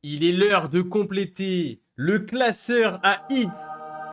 Il est l'heure de compléter le classeur à hits.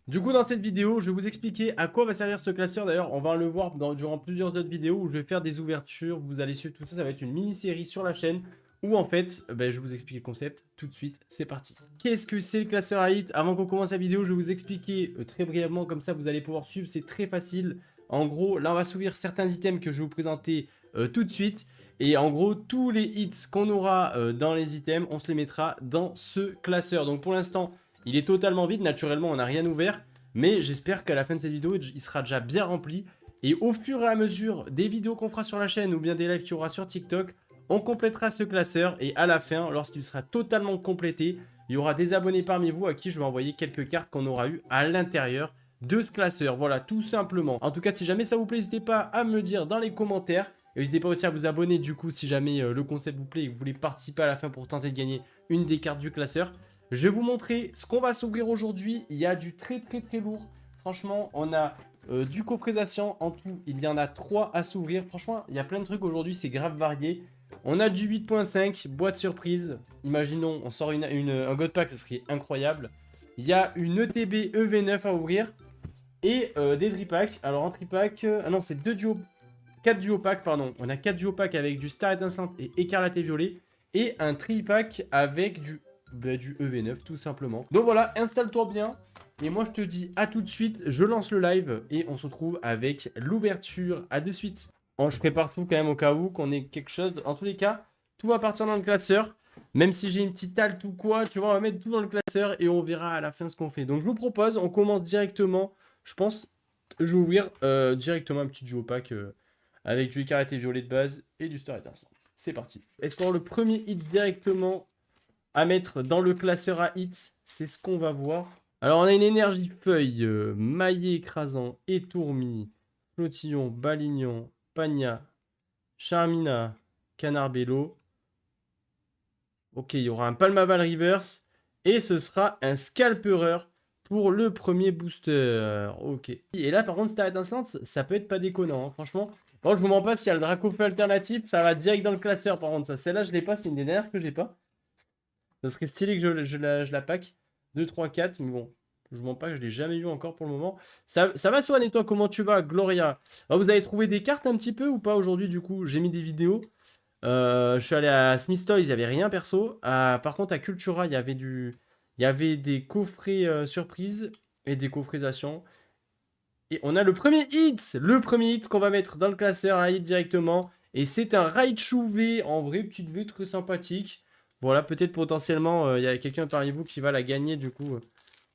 Du coup, dans cette vidéo, je vais vous expliquer à quoi va servir ce classeur. D'ailleurs, on va le voir durant plusieurs autres vidéos où je vais faire des ouvertures. Vous allez suivre tout ça. Ça va être une mini-série sur la chaîne où en fait, je vais vous expliquer le concept tout de suite. C'est parti. Qu'est-ce que c'est le classeur à hits? Avant qu'on commence la vidéo, je vais vous expliquer très brièvement. Comme ça, vous allez pouvoir suivre. C'est très facile. En gros, là, on va s'ouvrir certains items que je vais vous présenter tout de suite. Et en gros, tous les hits qu'on aura dans les items, on se les mettra dans ce classeur. Donc pour l'instant, il est totalement vide. Naturellement, on n'a rien ouvert. Mais j'espère qu'à la fin de cette vidéo, il sera déjà bien rempli. Et au fur et à mesure des vidéos qu'on fera sur la chaîne ou bien des lives qu'il y aura sur TikTok, on complétera ce classeur. Et à la fin, lorsqu'il sera totalement complété, il y aura des abonnés parmi vous à qui je vais envoyer quelques cartes qu'on aura eues à l'intérieur de ce classeur. Voilà, tout simplement. En tout cas, si jamais ça vous plaît, n'hésitez pas à me le dire dans les commentaires. Et n'hésitez pas aussi à vous abonner du coup si jamais le concept vous plaît et que vous voulez participer à la fin pour tenter de gagner une des cartes du classeur. Je vais vous montrer ce qu'on va s'ouvrir aujourd'hui. Il y a du très lourd. Franchement, on a du coffresation en tout. Il y en a 3 à s'ouvrir. Franchement, il y a plein de trucs aujourd'hui, c'est grave varié. On a du 8.5, boîte surprise. Imaginons, on sort un God Pack, ce serait incroyable. Il y a une ETB EV9 à ouvrir. Et des tripacks. Alors en tripack, ah non, c'est 4 duo packs, pardon. On a 4 duo packs avec du Star étincelante et écarlate et violet. Et un tripack avec du EV9, tout simplement. Donc voilà, installe-toi bien. Et moi, je te dis à tout de suite. Je lance le live et on se retrouve avec l'ouverture. À de suite. Bon, je prépare tout quand même au cas où qu'on ait quelque chose. En tous les cas, tout va partir dans le classeur. Même si j'ai une petite halte ou quoi, tu vois, on va mettre tout dans le classeur et on verra à la fin ce qu'on fait. Donc je vous propose, on commence directement. Je pense, je vais ouvrir directement un petit duo pack avec du caractère violet de base et du star étincelante. C'est parti. Est-ce le premier hit directement à mettre dans le classeur à hits? C'est ce qu'on va voir. Alors on a une énergie feuille, maillet écrasant, étourmi, flottillon, balignon, pagna, charmina, canarbello. Ok, il y aura un palmaval reverse et ce sera un scalpereur pour le premier booster. Ok. Et là, par contre, Star étincelante, ça peut être pas déconnant, hein, franchement. Bon, je vous mens pas, s'il y a le Dracofeu alternatif, ça va direct dans le classeur, par contre. Ça, celle-là, je l'ai pas, c'est une des dernières que j'ai pas. Ça serait stylé que je la pack. 2, 3, 4, mais bon, je vous mens pas que je l'ai jamais eu encore pour le moment. Ça va, Swan, et toi, comment tu vas, Gloria? Ah, vous avez trouvé des cartes un petit peu ou pas aujourd'hui, du coup? J'ai mis des vidéos. Je suis allé à Smith Toys, il n'y avait rien perso. Par contre, à Cultura, il y avait des coffrets surprises et des coffretisations. Et on a le premier hit qu'on va mettre dans le classeur à hit directement. Et c'est un Raichu V, en vrai, petite V très sympathique. Voilà, peut-être potentiellement, il y a quelqu'un parmi vous qui va la gagner, du coup,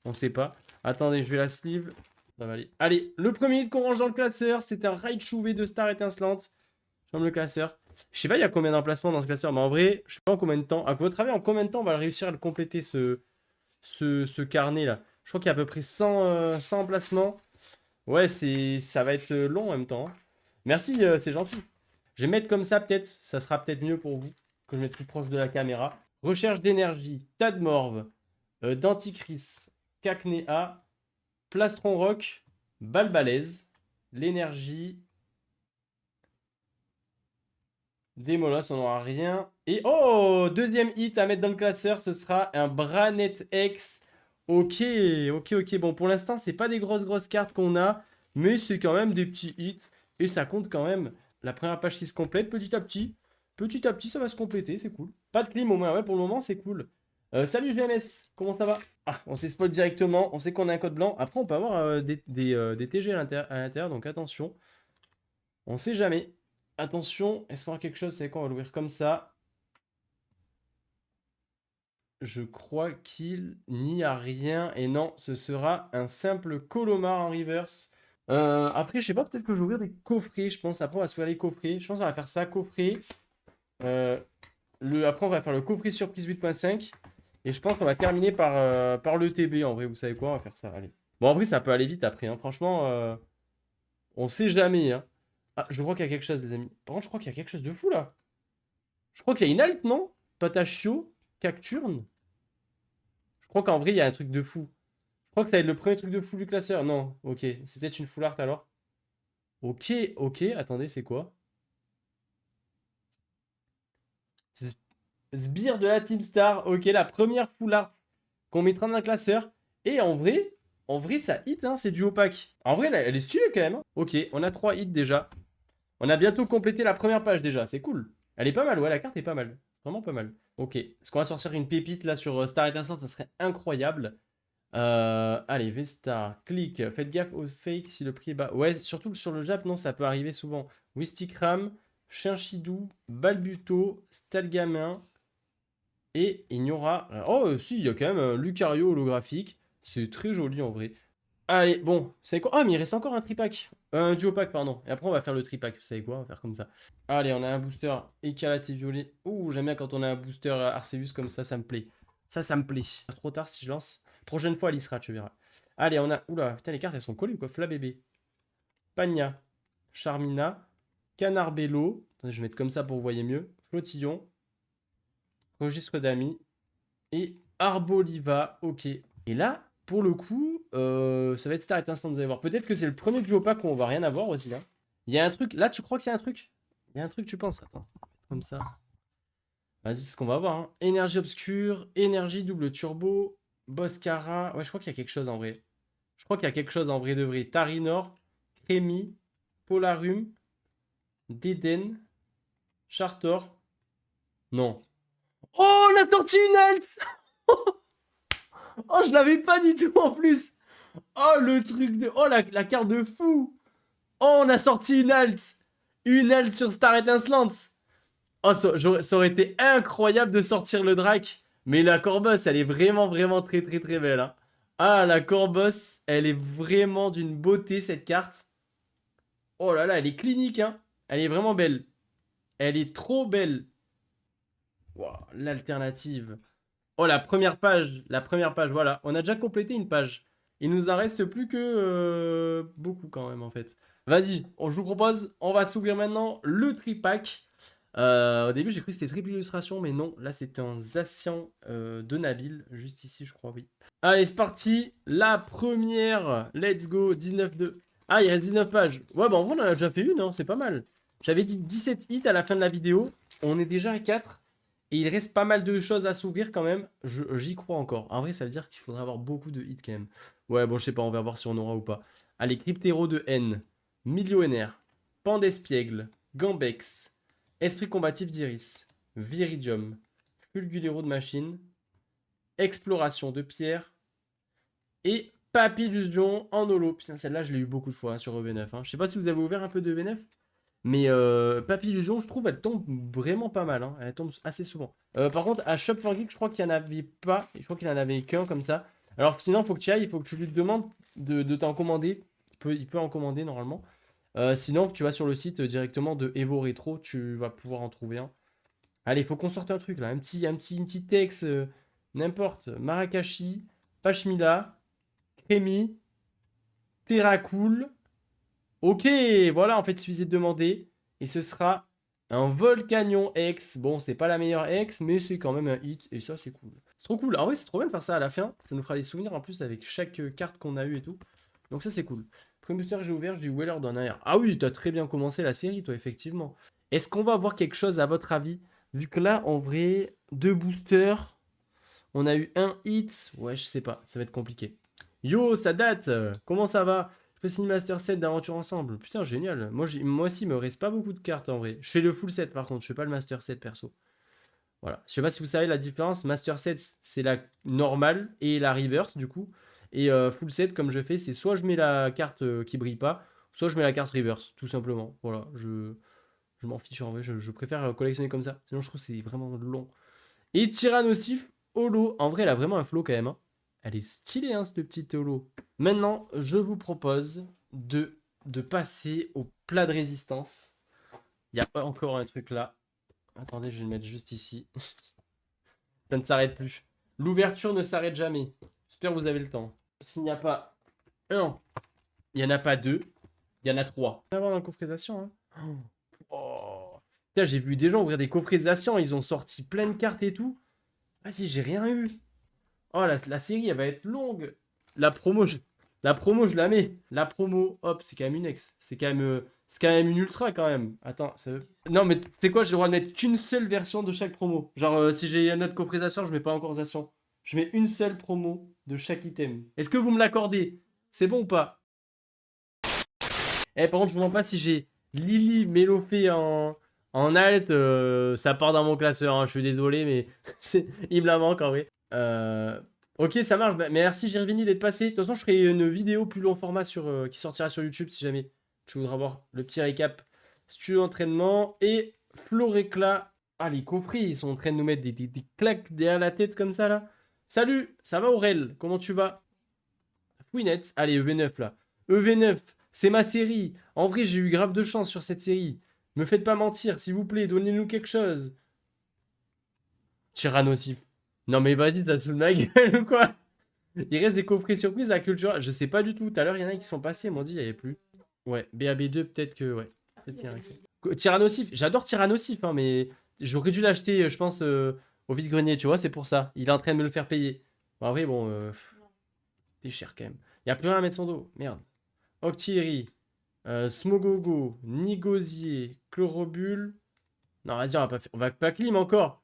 on sait pas. Attendez, je vais la sleeve. Ça va aller. Allez, le premier hit qu'on range dans le classeur, c'est un Raichu V de Star étincelante. Je ferme le classeur. Je sais pas, il y a combien d'emplacements dans ce classeur, mais en vrai, je sais pas en combien de temps. À votre avis, en combien de temps on va réussir à le compléter, ce carnet-là? Je crois qu'il y a à peu près 100 emplacements. Ouais, ça va être long en même temps, hein. Merci, c'est gentil. Je vais mettre comme ça, peut-être. Ça sera peut-être mieux pour vous, que je mette plus proche de la caméra. Recherche d'énergie, Tadmorve, Denticris, Cacnea, Plastron Rock, Balbalaise, l'énergie, Démolos, on n'aura rien. Et oh, deuxième hit à mettre dans le classeur, ce sera un Branet X. Ok, ok. Bon, pour l'instant, c'est pas des grosses cartes qu'on a, mais c'est quand même des petits hits. Et ça compte quand même. La première page qui se complète petit à petit. Petit à petit, ça va se compléter, c'est cool. Pas de clim au moins, ouais, pour le moment, c'est cool. Salut GMS, comment ça va? Ah, on s'est spot directement, on sait qu'on a un code blanc. Après, on peut avoir des TG à l'intérieur, donc attention. On sait jamais. Attention, est-ce qu'on a quelque chose? C'est quoi? On va l'ouvrir comme ça. Je crois qu'il n'y a rien. Et non, ce sera un simple Colomar en reverse. Après, je sais pas, peut-être que je vais ouvrir des coffrets, je pense. Après, on va se faire les coffrets. Je pense qu'on va faire ça, coffret. Euh, après, on va faire le coffret surprise 8.5. Et je pense qu'on va terminer par le TB. En vrai, vous savez quoi? On va faire ça. Allez. Bon, après, ça peut aller vite après, hein. Franchement, on sait jamais, hein. Ah, je crois qu'il y a quelque chose, les amis. Par contre, je crois qu'il y a quelque chose de fou là. Je crois qu'il y a une halte, non? Patachio, Cacturne. Je crois qu'en vrai, il y a un truc de fou. Je crois que ça va être le premier truc de fou du classeur. Non, ok. C'est peut-être une full art alors. Ok. Attendez, c'est quoi? sbire de la Team Star. Ok, la première full art qu'on mettra dans un classeur. Et en vrai, ça hit, hein, c'est du opaque. En vrai, elle est stylée quand même. Hein. Ok, on a 3 hits déjà. On a bientôt complété la première page déjà, c'est cool. Elle est pas mal, ouais, la carte est pas mal. Vraiment pas mal. Ok, est-ce qu'on va sortir une pépite là sur Star et Instant? Ça serait incroyable. Allez, V-Star, clic, faites gaffe aux fakes si le prix est bas. Ouais, surtout sur le Jap, non, ça peut arriver souvent. Wistikram, Chinchidou, Balbuto, Stalgamin. Et il y aura... Oh, si, il y a quand même un Lucario holographique. C'est très joli en vrai. Allez, bon, c'est quoi? Ah, mais il reste encore un tripack. Un duo pack, pardon. Et après, on va faire le tripack. Vous savez quoi? On va faire comme ça. Allez, on a un booster écarlate et violet. Ouh, j'aime bien quand on a un booster Arceus comme ça me plaît. Ça me plaît. Trop tard si je lance. Prochaine fois, elle y sera, tu verras. Allez, on a... Oula, putain, les cartes, elles sont collées quoi. Flabébé. Pagna. Charmina. Canarbello. Attendez, je vais mettre comme ça pour que vous voyez mieux. Flotillon. Registre d'amis. Et Arboliva. Ok. Et là, pour le coup, ça va être Star et Instant, vous allez voir. Peut-être que c'est le premier duo pack où on va rien avoir aussi. Hein. Il y a un truc. Là, tu crois qu'il y a un truc? Il y a un truc, tu penses? Attends. Comme ça. Vas-y, c'est ce qu'on va voir. Hein. Énergie obscure, énergie double turbo, Boscara. Ouais, je crois qu'il y a quelque chose en vrai. Je crois qu'il y a quelque chose en vrai de vrai. Tarinor, Crémi, Polarum, Deden, Chartor. Non. Oh, on a sorti une Alt. Oh, je l'avais pas du tout en plus. Oh, le truc de... Oh, la carte de fou. Oh, on a sorti une Alt. Une Alt sur Star Étincelante. Oh, ça aurait été incroyable de sortir le Drac. Mais la Corboss, elle est vraiment, vraiment très, très, très belle. Hein. Ah, la Corboss, elle est vraiment d'une beauté, cette carte. Oh là là, elle est clinique. Hein. Elle est vraiment belle. Elle est trop belle. Wow, l'alternative. Oh, la première page, voilà. On a déjà complété une page. Il nous en reste plus que beaucoup quand même en fait. Vas-y, je vous propose, on va s'ouvrir maintenant le tripack. Au début, j'ai cru que c'était triple illustration, mais non. Là, c'est un Zacian de Nabil, juste ici, je crois, oui. Allez, c'est parti. La première, let's go, 19-2. Ah, il reste 19 pages. Ouais, bah en vrai, on en a déjà fait une, hein, c'est pas mal. J'avais dit 17 hits à la fin de la vidéo. On est déjà à 4. Et il reste pas mal de choses à s'ouvrir quand même. J'y crois encore. En vrai, ça veut dire qu'il faudra avoir beaucoup de hits quand même. Ouais, bon, je sais pas, on va voir si on aura ou pas. Allez, Cryptero de N. Millionnaire. Pandespiègle. Gambex. Esprit combatif d'Iris. Viridium. Fulgulero de Machine. Exploration de Pierre. Et Papillusion en holo. Putain, celle-là, je l'ai eu beaucoup de fois hein, sur EV9. Hein. Je sais pas si vous avez ouvert un peu de EV9. Mais Papillusion, je trouve, elle tombe vraiment pas mal. Hein. Elle tombe assez souvent. Par contre, à Shop for Geek, je crois qu'il n'y en avait pas. Je crois qu'il en avait qu'un comme ça. Alors que sinon, il faut que tu ailles. Il faut que tu lui demandes de t'en commander. Il peut en commander normalement. Sinon, tu vas sur le site directement de Evo Retro. Tu vas pouvoir en trouver un. Allez, il faut qu'on sorte un truc là. Une petite texte. N'importe. Marakashi. Pashmila. Crémi. Terracool. Ok, voilà, en fait, il suffisait de demander. Et ce sera un Volcanion X. Bon, c'est pas la meilleure X, mais c'est quand même un hit. Et ça, c'est cool. C'est trop cool. Ah oui, c'est trop bien de faire ça à la fin. Ça nous fera des souvenirs en plus avec chaque carte qu'on a eu et tout. Donc ça, c'est cool. Premier booster que j'ai ouvert, j'ai eu Weller d'un air. Ah oui, t'as très bien commencé la série, toi, effectivement. Est-ce qu'on va avoir quelque chose à votre avis? Vu que là, en vrai, 2 boosters. On a eu un hit. Ouais, je sais pas. Ça va être compliqué. Yo, ça date. Comment ça va? Je peux signer Master Set d'aventure ensemble. Putain, génial. Moi aussi, il me reste pas beaucoup de cartes en vrai. Je fais le full set par contre, je fais pas le Master Set perso. Voilà. Je sais pas si vous savez la différence. Master Set, c'est la normale et la reverse du coup. Et full set, comme je fais, c'est soit je mets la carte qui brille pas, soit je mets la carte reverse, tout simplement. Voilà. Je m'en fiche en vrai. Je préfère collectionner comme ça. Sinon, je trouve que c'est vraiment long. Et Tyrannosif, holo. En vrai, elle a vraiment un flow quand même. Hein. Elle est stylée, hein, cette petite holo. Maintenant, je vous propose de passer au plat de résistance. Il y a encore un truc là. Attendez, je vais le mettre juste ici. Ça ne s'arrête plus. L'ouverture ne s'arrête jamais. J'espère que vous avez le temps. S'il n'y a pas un, il n'y en a pas deux, il y en a trois. On va voir dans la coffretisation. Hein. Oh. Putain, j'ai vu des gens ouvrir des coffretisations. Ils ont sorti plein de cartes et tout. Vas-y, j'ai rien eu. Oh, la série, elle va être longue. La promo, La promo, je la mets. La promo, hop, c'est quand même une ex. C'est quand même une ultra quand même. Attends, ça veut... Non, mais tu sais quoi, j'ai le droit de mettre qu'une seule version de chaque promo. Genre, si j'ai une autre coffrisation, je mets pas encore version. Je mets une seule promo de chaque item. Est-ce que vous me l'accordez? C'est bon ou pas? Eh, par contre, je vous mens pas, si j'ai Lily Mélopée en alt, ça part dans mon classeur, hein. Je suis désolé, mais il me la manque en vrai. Ok, ça marche. Bah, merci Gervini d'être passé. De toute façon, je ferai une vidéo plus long format qui sortira sur YouTube si jamais tu voudras voir le petit récap. Studio d'entraînement et Floréclat. Ah, les coffrets, ils sont en train de nous mettre des claques derrière la tête comme ça là. Salut, ça va Aurel? Comment tu vas? Fouinette. Allez, EV9 là. EV9, c'est ma série. En vrai, j'ai eu grave de chance sur cette série. Me faites pas mentir, s'il vous plaît, donnez-nous quelque chose. Tyrannosif. Non mais vas-y, t'as sous ma gueule ou quoi? Il reste des coffrets surprises à Cultura. Je sais pas du tout. Tout à l'heure, il y en a qui sont passés. Ils m'ont dit, il n'y avait plus. Ouais, BAB2, peut-être que. Ouais. Peut-être qu'il y a un accès. Tyrannosif. J'adore Tyrannosif, hein, mais j'aurais dû l'acheter, je pense, au vide-grenier, tu vois, c'est pour ça. Il est en train de me le faire payer. Bon, en vrai, bon. T'es cher quand même. Il n'y a plus rien à mettre son dos. Merde. Octillerie. Smogogo. Nigosier. Chlorobule. Non, vas-y, on va pas clim encore.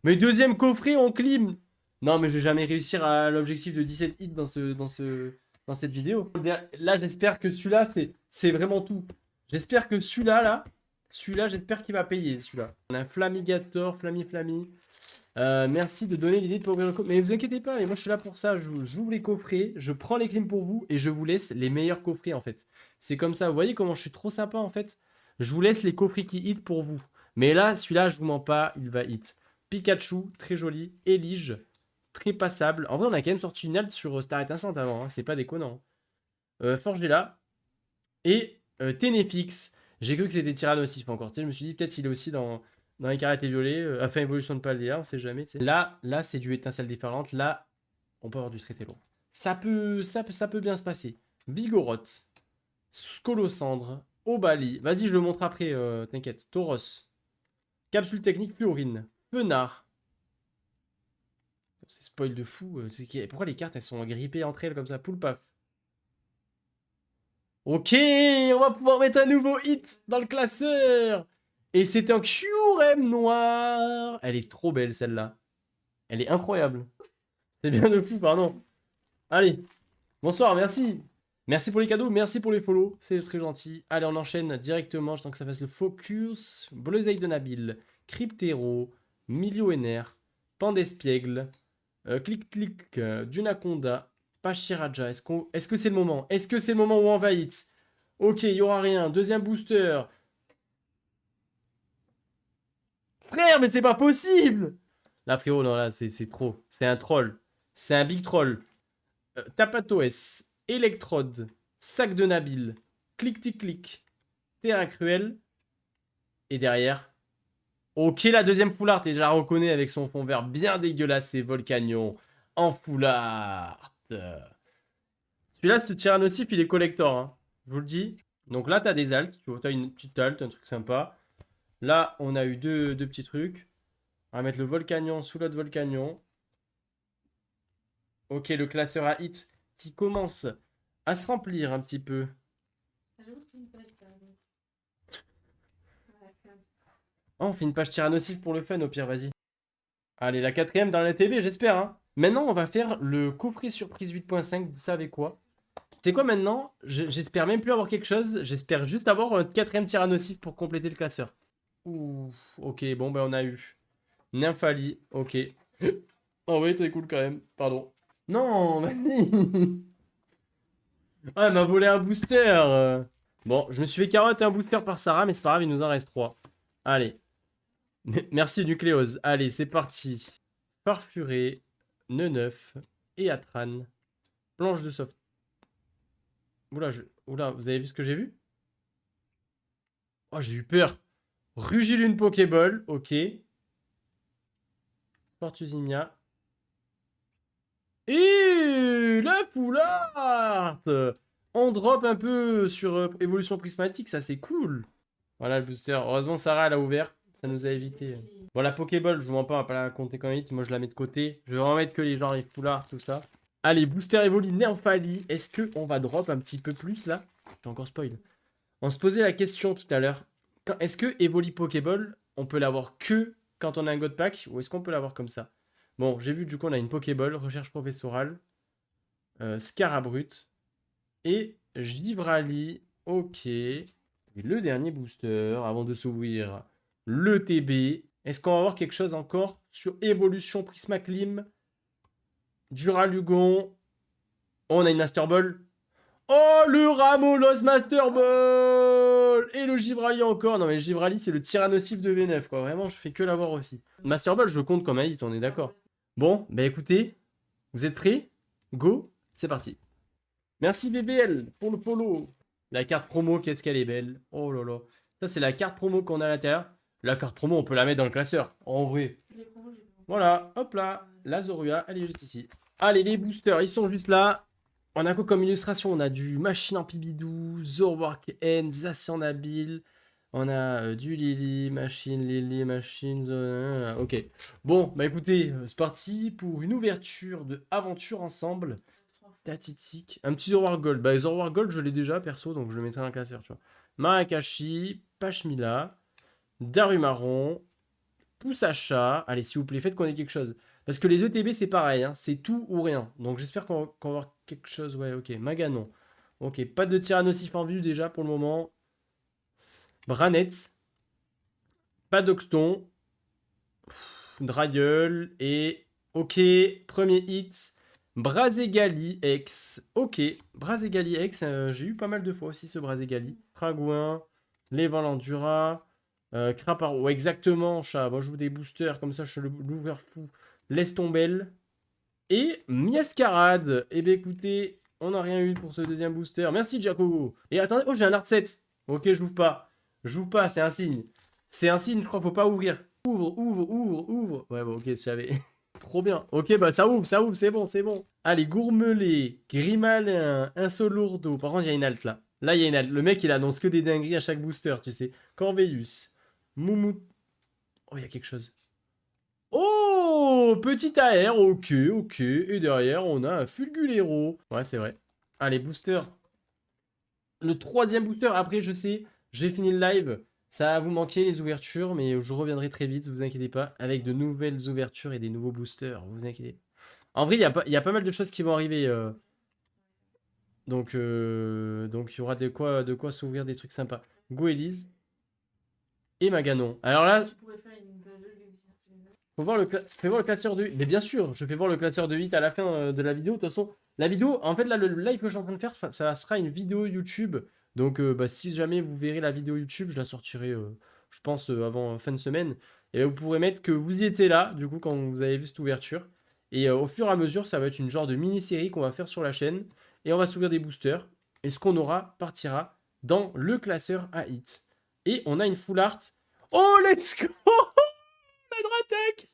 Mais deuxième coffret, on clim. Non, mais je vais jamais réussir à l'objectif de 17 hits dans cette vidéo. Là, j'espère que celui-là, c'est vraiment tout. J'espère que celui-là, j'espère qu'il va payer, celui-là. On a Flamigator, Flammy. Merci de donner l'idée de pas ouvrir le coffre. Mais vous inquiétez pas, mais moi je suis là pour ça. J'ouvre les coffrets, je prends les clims pour vous et je vous laisse les meilleurs coffrets en fait. C'est comme ça, vous voyez comment je suis trop sympa en fait. Je vous laisse les coffrets qui hit pour vous. Mais là, celui-là, je vous mens pas, il va hit. Pikachu, très joli. Elige, très passable. En vrai, on a quand même sorti une alt sur Star Étincelante avant, hein. C'est pas déconnant. Forgela. Et Ténéfix. J'ai cru que c'était Tyrannosif encore. Tu sais, je me suis dit, peut-être il est aussi dans les caractères violets. Enfin, évolution de Paldea, on sait jamais. Tu sais. Là, c'est du étincelle déferlante. Là, on peut avoir du traité lourd. Ça peut bien se passer. Vigoroth. Scolocendre. Obali. Vas-y, je le montre après, t'inquiète. Tauros. Capsule technique Fluorine. Penard. C'est spoil de fou. Pourquoi les cartes elles sont grippées entre elles comme ça? Poulpaf. Ok, on va pouvoir mettre un nouveau hit dans le classeur. Et c'est un Kyurem noir. Elle est trop belle celle-là. Elle est incroyable. C'est bien de fou, pardon. Allez, bonsoir, merci. Merci pour les cadeaux, merci pour les follow. C'est très gentil. Allez, on enchaîne directement. J'attends que ça fasse le focus. Bleuzeil de Nabil. Cryptero. Millionnaire. Pandespiègle. Clic-clic. Dunaconda. Pachiraja. Est-ce que c'est le moment? Est-ce que c'est le moment où on va hit? Ok, il n'y aura rien. Deuxième booster. Frère, mais c'est pas possible! Là, frérot, non, là, c'est trop. C'est un troll. C'est un big troll. Tapatoès. Électrode. Sac de Nabil. Clic-tic-clic. Terrain cruel. Et derrière. Ok, la deuxième foulard, et je la reconnais avec son fond vert bien dégueulasse, c'est Volcanion. En foulard. Celui-là, ce Tyrannosif, il est collector, hein. Je vous le dis. Donc là, t'as des altes. Tu vois, t'as une petite alte, un truc sympa. Là, on a eu deux petits trucs. On va mettre le Volcanion sous l'autre Volcanion. Ok, le classeur à hits qui commence à se remplir un petit peu. Oh, on fait une page Tyrannosif pour le fun, au pire, vas-y. Allez, la quatrième dans la TV, j'espère, hein. Maintenant, on va faire le coffret surprise 8.5, vous savez quoi? C'est quoi maintenant? J'espère même plus avoir quelque chose. J'espère juste avoir un quatrième Tyrannosif pour compléter le classeur. Ouh, ok, bon, ben on a eu Nymphali, ok. Oh oui, c'est cool quand même, pardon. Non, vas-y. Ah, elle m'a volé un booster. Bon, je me suis fait carotte un booster par Sarah, mais c'est pas grave, il nous en reste 3. Allez. Merci Nucléose. Allez, c'est parti. Farfuré, Neneuf et Atran. Planche de soft. Oula, Oula, vous avez vu ce que j'ai vu? Oh, j'ai eu peur. Rugilune Pokéball, ok. Fortusinia. Et la foulard. On drop un peu sur évolution prismatique, ça c'est cool. Voilà le booster. Heureusement, Sarah elle a ouvert. Ça nous a évité. Bon, la Pokéball, je vous mens pas, on va pas la compter comme hit. Moi, je la mets de côté. Je vais vraiment mettre que les genres, les foulards, tout ça. Allez, booster Evoli Nerfali. Est-ce qu'on va drop un petit peu plus là? J'ai encore spoil. On se posait la question tout à l'heure. Est-ce que Evoli Pokéball, on peut l'avoir que quand on a un God Pack ou est-ce qu'on peut l'avoir comme ça? Bon, j'ai vu du coup on a une Pokéball, recherche professorale, Scarabrut et Givrali. Ok. Et le dernier booster avant de s'ouvrir le TB. Est-ce qu'on va avoir quelque chose encore sur Évolution Prismaclim, Duralugon? On a une Master Ball. Oh, le Ramolos Master Ball! Et le Givrali encore. Non, mais le Givrali, c'est le Tyrannosif de V9, quoi. Vraiment, je fais que l'avoir aussi. Master Ball, je le compte comme un hit, on est d'accord. Bon, bah écoutez, vous êtes prêts? Go, c'est parti. Merci BBL pour le polo. La carte promo, qu'est-ce qu'elle est belle. Oh là là. Ça, c'est la carte promo qu'on a à l'intérieur. La carte promo, on peut la mettre dans le classeur, en vrai. Voilà, hop là. La Zorua, elle est juste ici. Allez, les boosters, ils sont juste là. On a quoi comme illustration? On a du Machine Ampibidou, Zorwalk N, Zacian Nabil. On a du Lily, Machine. Ok. Bon, bah écoutez, c'est parti pour une ouverture de aventure ensemble. Statistiques. Un petit Zorwalk Gold. Bah, Zorwalk Gold, je l'ai déjà perso, donc je le mettrai dans le classeur, tu vois. Marakashi, Pashmila, Darumaron, Poussacha. Allez, s'il vous plaît, faites qu'on ait quelque chose. Parce que les ETB, c'est pareil, hein, c'est tout ou rien. Donc j'espère qu'on va avoir quelque chose. Ouais, ok. Maganon. Ok, pas de Tyrannosif en vue déjà pour le moment. Branette. Pas d'Oxton. Dragueul. Et ok, premier hit. Brazegali X. Ok, Brazegali X, j'ai eu pas mal de fois aussi ce Brazegali. Kragouin. Lévan Landura. Craparo. Ouais, exactement, chat. Moi, je joue des boosters, comme ça, je suis l'ouvrir fou. Laisse tomber. Et Miascarade. Eh bien, écoutez, on n'a rien eu pour ce deuxième booster. Merci, Jacobo. Et attendez, oh, j'ai un art set. Ok, j'ouvre pas. J'ouvre pas, c'est un signe. C'est un signe, je crois, faut pas ouvrir. Ouvre. Ouais, bon, ok, je savais. Trop bien. Ok, bah ça ouvre, c'est bon, c'est bon. Allez, Gourmelé, Grimalin, Insolourdo. Par contre, il y a une halte là. Là, il y a une halte. Le mec, il annonce que des dingueries à chaque booster, tu sais. Corveus, Moumout. Oh, il y a quelque chose. Oh, petit AR, ok. Et derrière, on a un Fulgulero. Ouais, c'est vrai. Allez, booster. Le troisième booster. Après, je sais, j'ai fini le live. Ça va vous manquer les ouvertures, mais je reviendrai très vite, vous inquiétez pas, avec de nouvelles ouvertures et des nouveaux boosters, vous inquiétez. En vrai, il y a pas mal de choses qui vont arriver. Donc, il y aura de quoi s'ouvrir des trucs sympas. Goélise et Maganon. Alors là, fais voir le classeur de 8. Mais bien sûr, je fais voir le classeur de 8 à la fin de la vidéo. De toute façon, la vidéo, en fait, là, le live que je suis en train de faire, ça sera une vidéo YouTube. Donc, bah, si jamais vous verrez la vidéo YouTube, je la sortirai, je pense, avant fin de semaine. Et vous pourrez mettre que vous y étiez là, du coup, quand vous avez vu cette ouverture. Et au fur et à mesure, ça va être une genre de mini-série qu'on va faire sur la chaîne. Et on va s'ouvrir des boosters. Et ce qu'on aura partira dans le classeur à hit. Et on a une full art. Oh, let's go! Hydratech!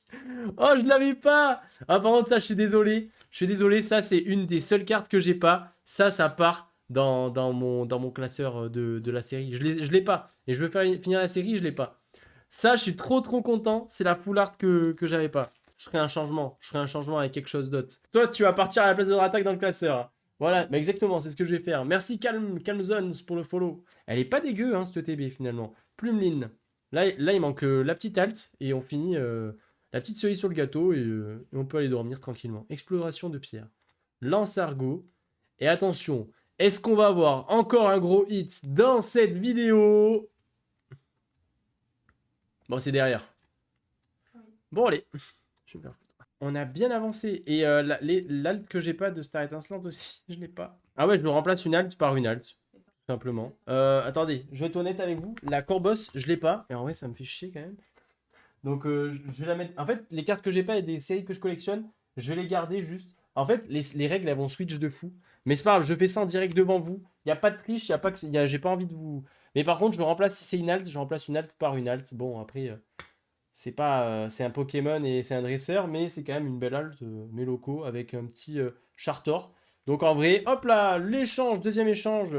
Oh, je l'avais pas! Ah, par contre, ça, je suis désolé. Je suis désolé, ça, c'est une des seules cartes que j'ai pas. Ça part dans mon classeur de la série. Je l'ai pas. Et je veux finir la série, je l'ai pas. Ça, je suis trop content. C'est la full art que j'avais pas. Je ferai un changement. Je ferai un changement avec quelque chose d'autre. Toi, tu vas partir à la place de Hydratac dans le classeur. Voilà, mais exactement, c'est ce que je vais faire. Merci Calm Zones pour le follow. Elle est pas dégueu, hein, cette TB finalement. Plumeline. Là, il manque la petite halte et on finit la petite cerise sur le gâteau et on peut aller dormir tranquillement. Exploration de pierre. Lance-argot. Et attention, est-ce qu'on va avoir encore un gros hit dans cette vidéo? Bon, c'est derrière. Bon, allez. Je vais me faire foutre. On a bien avancé. Et l'alt que j'ai pas de Star Étincelante aussi, je l'ai pas. Ah ouais, je me remplace une alt par une alt. Simplement. Attendez, je vais être honnête avec vous. La Corboss, je l'ai pas. Et en vrai, ça me fait chier quand même. Donc, je vais la mettre. En fait, les cartes que j'ai pas et des séries que je collectionne, je vais les garder juste. En fait, les règles, elles vont switch de fou. Mais c'est pas grave, je fais ça en direct devant vous. Il n'y a pas de triche, j'ai pas envie de vous. Mais par contre, je remplace, si c'est une alt, je remplace une alt par une alt. Bon, après, c'est pas. C'est un Pokémon et c'est un dresseur, mais c'est quand même une belle alt, mes locaux, avec un petit Chartor. Donc en vrai, hop là, l'échange, deuxième échange.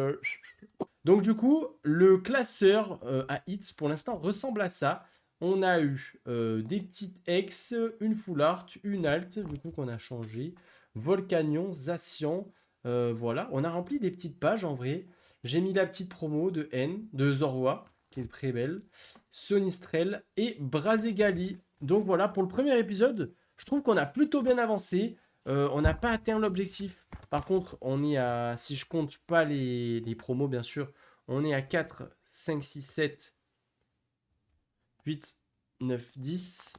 Donc du coup, le classeur à hits pour l'instant ressemble à ça. On a eu des petites ex, une full art, une alt, du coup qu'on a changé. Volcanion, Zacian, voilà. On a rempli des petites pages en vrai. J'ai mis la petite promo de N, de Zorua, qui est très belle. Sonistrel et Brazegali. Donc voilà, pour le premier épisode, je trouve qu'on a plutôt bien avancé. On n'a pas atteint l'objectif. Par contre, on est à, si je compte pas les promos, bien sûr, on est à 4, 5, 6, 7, 8, 9, 10,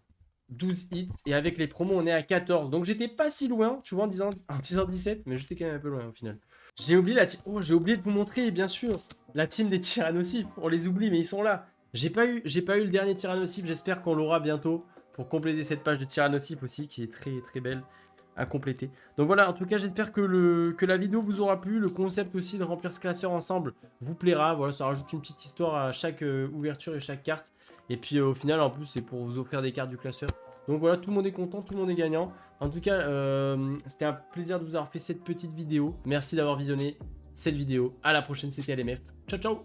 12 hits. Et avec les promos, on est à 14. Donc j'étais pas si loin, tu vois, en disant 17, mais j'étais quand même un peu loin au final. J'ai oublié j'ai oublié de vous montrer, bien sûr, la team des Tyrannosifs. On les oublie, mais ils sont là. J'ai pas eu le dernier Tyrannosif. J'espère qu'on l'aura bientôt pour compléter cette page de Tyrannosif aussi, qui est très très belle à compléter. Donc voilà, en tout cas, j'espère que la vidéo vous aura plu. Le concept aussi de remplir ce classeur ensemble vous plaira. Voilà, ça rajoute une petite histoire à chaque ouverture et chaque carte. Et puis au final, en plus, c'est pour vous offrir des cartes du classeur. Donc voilà, tout le monde est content, tout le monde est gagnant. En tout cas, c'était un plaisir de vous avoir fait cette petite vidéo. Merci d'avoir visionné cette vidéo. À la prochaine, c'était LMF. Ciao, ciao!